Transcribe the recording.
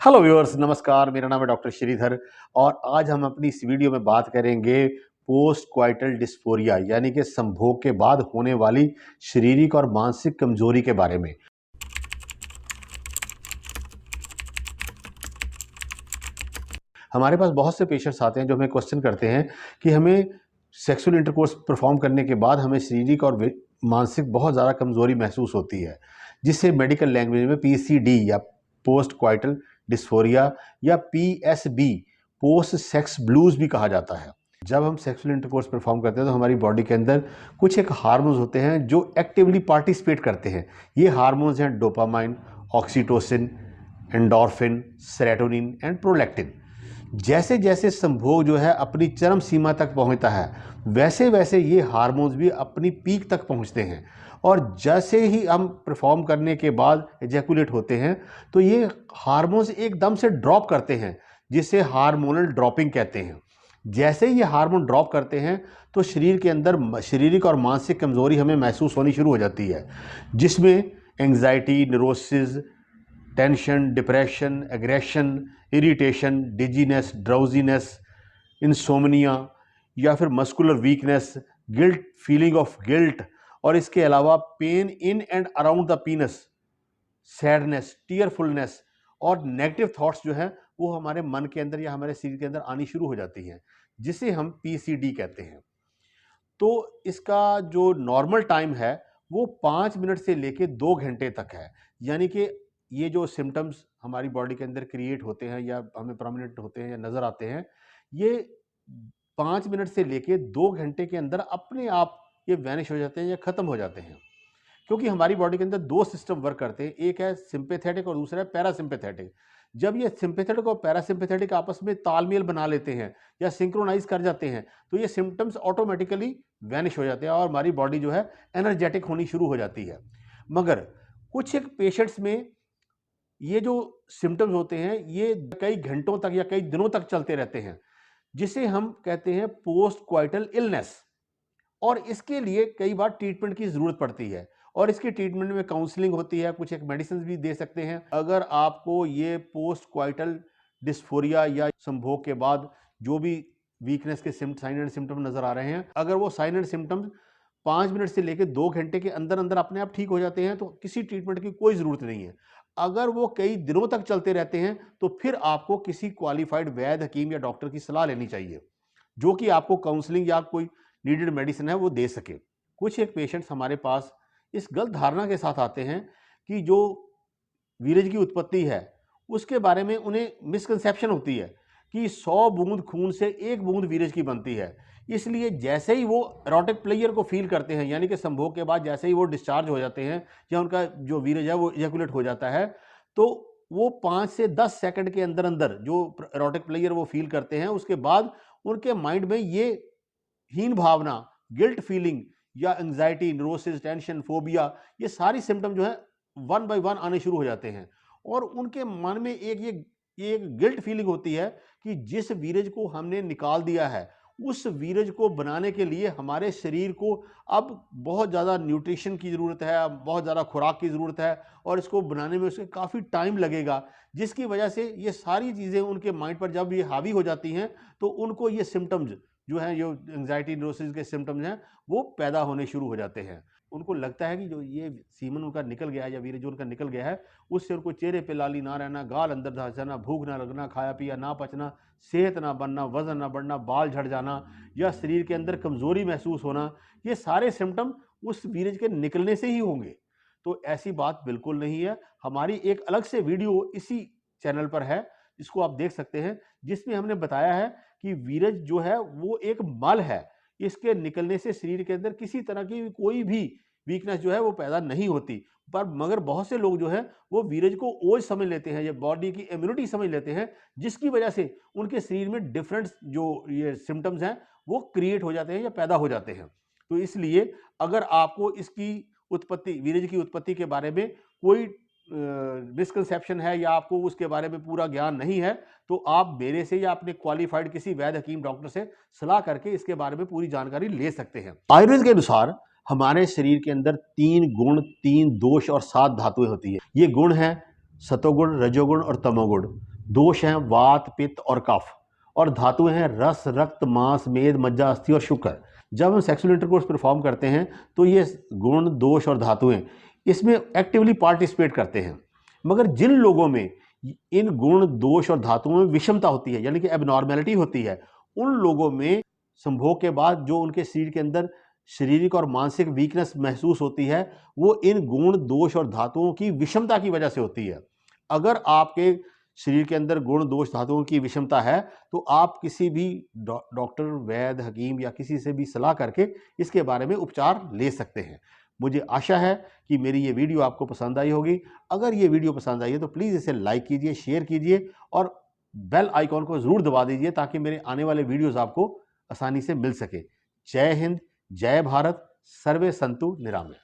Hello viewers, नमस्कार। मेरा नाम है डॉक्टर श्रीधर और आज हम अपनी इस वीडियो में बात करेंगे पोस्ट क्वाइटल डिस्फोरिया यानी कि संभोग के बाद होने वाली शारीरिक और मानसिक कमजोरी के बारे में। हमारे पास बहुत से पेशेंट्स आते हैं जो हमें क्वेश्चन करते हैं कि हमें सेक्सुअल इंटरकोर्स परफॉर्म करने के बाद हमें शारीरिक और मानसिक बहुत ज़्यादा कमजोरी महसूस होती है, जिसे मेडिकल लैंग्वेज में पीसीडी या पोस्ट क्वाइटल डिस्फोरिया या पीएसबी पोस्ट सेक्स ब्लूज भी कहा जाता है। जब हम सेक्सुअल इंटरकोर्स परफॉर्म करते हैं तो हमारी बॉडी के अंदर कुछ एक हार्मोन्स होते हैं जो एक्टिवली पार्टिसिपेट करते हैं। ये हार्मोन्स हैं dopamine, oxytocin, endorphin, serotonin and prolactin. जैसे जैसे संभोग जो है अपनी चरम सीमा तक पहुंचता है, वैसे वैसे ये हार्मोन्स भी अपनी पीक तक पहुंचते हैं और जैसे ही हम परफॉर्म करने के बाद एजैकुलेट होते हैं तो ये हार्मोन्स एकदम से ड्रॉप करते हैं, जिसे हार्मोनल ड्रॉपिंग कहते हैं। जैसे ही ये हार्मोन ड्रॉप करते हैं तो शरीर के अंदर शारीरिक और मानसिक कमजोरी हमें महसूस होनी शुरू हो जाती है, जिसमें anxiety, neurosis, tension, depression, aggression, irritation, dizziness, drowsiness, insomnia या फिर muscular weakness, guilt, feeling of guilt और इसके अलावा pain in and around the penis, sadness, tearfulness और नेगेटिव थॉट्स जो हैं वो हमारे मन के अंदर या हमारे शरीर के अंदर आनी शुरू हो जाती हैं, जिसे हम पीसीडी कहते हैं। तो इसका जो नॉर्मल टाइम है वो 5 मिनट से लेके 2 घंटे तक है। यानी कि ये जो सिम्टम्स हमारी बॉडी के अंदर क्रिएट होते हैं या हमें प्रोमिनेंट होते हैं या नज़र आते हैं, ये 5 मिनट से लेके 2 घंटे के अंदर अपने आप ये वैनिश हो जाते हैं या ख़त्म हो जाते हैं। क्योंकि हमारी बॉडी के अंदर 2 सिस्टम वर्क करते हैं, एक है सिंपैथेटिक और दूसरा है पैरासिम्पैथेटिक। जब ये सिंपैथेटिक और पैरासिम्पैथेटिक आपस में तालमेल बना लेते हैं या सिंक्रोनाइज कर जाते हैं तो ये सिम्टम्स ऑटोमेटिकली वैनिश हो जाते हैं और हमारी बॉडी जो है एनर्जेटिक होनी शुरू हो जाती है। मगर कुछ एक पेशेंट्स में ये जो सिम्टम्स होते हैं ये कई घंटों तक या कई दिनों तक चलते रहते हैं, जिसे हम कहते हैं पोस्ट क्वाइटल इलनेस। और इसके लिए कई बार ट्रीटमेंट की ज़रूरत पड़ती है और इसकी ट्रीटमेंट में काउंसलिंग होती है, कुछ एक मेडिसिन भी दे सकते हैं। अगर आपको ये पोस्ट क्वाइटल डिस्फोरिया या संभोग के बाद जो भी वीकनेस के साइन एंड सिम्टम नज़र आ रहे हैं, अगर वो साइन एंड सिम्टम्स 5 मिनट से लेकर 2 घंटे के अंदर अंदर अपने आप ठीक हो जाते हैं तो किसी ट्रीटमेंट की कोई ज़रूरत नहीं है। अगर वो कई दिनों तक चलते रहते हैं तो फिर आपको किसी क्वालिफाइड वैद्य, हकीम या डॉक्टर की सलाह लेनी चाहिए, जो कि आपको काउंसलिंग या कोई नीडेड मेडिसिन है वो दे सके। कुछ एक पेशेंट्स हमारे पास इस गलत धारणा के साथ आते हैं कि जो वीर्य की उत्पत्ति है उसके बारे में उन्हें मिसकंसेप्शन होती है कि 100 बूंद खून से 1 बूंद वीर्य की बनती है। इसलिए जैसे ही वो एरोटिक प्लेयर को फील करते हैं, यानी कि संभोग के बाद जैसे ही वो डिस्चार्ज हो जाते हैं या उनका जो वीर्य है वो इजैकुलेट हो जाता है, तो वो 5 से 10 सेकंड के अंदर अंदर जो एरोटिक प्लेयर वो फील करते हैं, उसके बाद उनके माइंड में ये हीन भावना, गिल्ट फीलिंग या एंग्जाइटी, न्यूरोसिस, टेंशन, फोबिया, ये सारी सिम्टम जो है वन बाय वन आने शुरू हो जाते हैं और उनके मन में ये एक गिल्ट फीलिंग होती है कि जिस वीर्य को हमने निकाल दिया है, उस वीर्य को बनाने के लिए हमारे शरीर को अब बहुत ज़्यादा न्यूट्रिशन की ज़रूरत है, बहुत ज़्यादा खुराक की ज़रूरत है और इसको बनाने में उसके काफ़ी टाइम लगेगा, जिसकी वजह से ये सारी चीज़ें उनके माइंड पर जब ये हावी हो जाती हैं तो उनको ये सिम्टम्स जो हैं, जो एंग्जाइटी, न्यूरोसिस के सिम्टम्स हैं, वो पैदा होने शुरू हो जाते हैं। उनको लगता है कि जो ये सीमन उनका निकल गया है या वीर्य जो उनका निकल गया है, उससे उनको चेहरे पे लाली ना रहना, गाल अंदर धंस जाना, भूख ना लगना, खाया पिया ना पचना, सेहत ना बनना, वज़न ना बढ़ना, बाल झड़ जाना या शरीर के अंदर कमज़ोरी महसूस होना, ये सारे सिम्टम उस वीर्य के निकलने से ही होंगे। तो ऐसी बात बिल्कुल नहीं है। हमारी एक अलग से वीडियो इसी चैनल पर है, इसको आप देख सकते हैं, जिसमें हमने बताया है कि वीर्य जो है वो एक मल है। इसके निकलने से शरीर के अंदर किसी तरह की कोई भी वीकनेस जो है वो पैदा नहीं होती। पर मगर बहुत से लोग जो हैं वो वीर्य को ओझ समझ लेते हैं या बॉडी की इम्यूनिटी समझ लेते हैं, जिसकी वजह से उनके शरीर में डिफरेंट जो ये सिम्टम्स हैं वो क्रिएट हो जाते हैं या पैदा हो जाते हैं। तो इसलिए अगर आपको इसकी उत्पत्ति, वीर्य की उत्पत्ति के बारे में कोई मिसकंसेप्शन है या आपको उसके बारे में पूरा ज्ञान नहीं है, तो आप मेरे से या अपने क्वालिफाइड किसी वैद्य, हकीम, डॉक्टर से सलाह करके इसके बारे में पूरी जानकारी ले सकते हैं। आयुर्वेद के अनुसार हमारे शरीर के अंदर 3 गुण, 3 दोष और 7 धातुएं होती है। ये गुण हैं सतोगुण, रजोगुण और तमोगुण। दोष हैं वात, पित्त और कफ, और धातुएं हैं रस, रक्त, मांस, मेद, मज्जा, अस्थि और शुक्र। जब हम सेक्सुअल इंटरकोर्स परफॉर्म करते हैं तो ये गुण, दोष और धातुएं इसमें एक्टिवली पार्टिसिपेट करते हैं। मगर जिन लोगों में इन गुण, दोष और धातुओं में विषमता होती है, यानी कि एबनॉर्मेलिटी होती है, उन लोगों में संभोग के बाद जो उनके शरीर के अंदर शारीरिक और मानसिक वीकनेस महसूस होती है, वो इन गुण, दोष और धातुओं की विषमता की वजह से होती है। अगर आपके शरीर के अंदर गुण, दोष, धातुओं की विषमता है तो आप किसी भी डॉक्टर, वैद्य, हकीम या किसी से भी सलाह करके इसके बारे में उपचार ले सकते हैं। मुझे आशा है कि मेरी ये वीडियो आपको पसंद आई होगी। अगर ये वीडियो पसंद आई है तो प्लीज़ इसे लाइक कीजिए, शेयर कीजिए और बेल आइकॉन को ज़रूर दबा दीजिए ताकि मेरे आने वाले वीडियोज़ आपको आसानी से मिल सके। जय हिंद, जय भारत, सर्वे संतु निरामय।